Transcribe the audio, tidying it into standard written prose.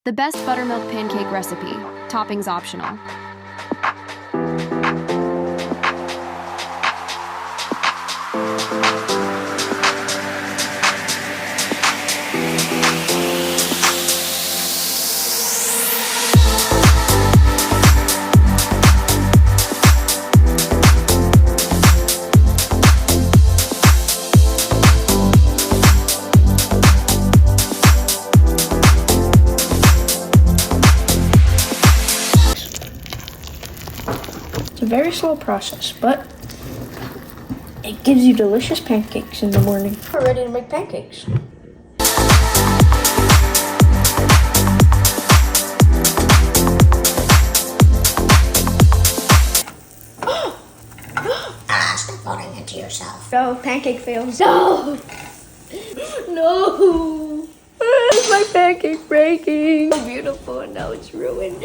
The best buttermilk pancake recipe. Toppings optional. It's a very slow process, but it gives you delicious pancakes in the morning. We're ready to make pancakes. Stop putting it to yourself. No, pancake fails. No! No! My pancake breaking. So beautiful, and now it's ruined.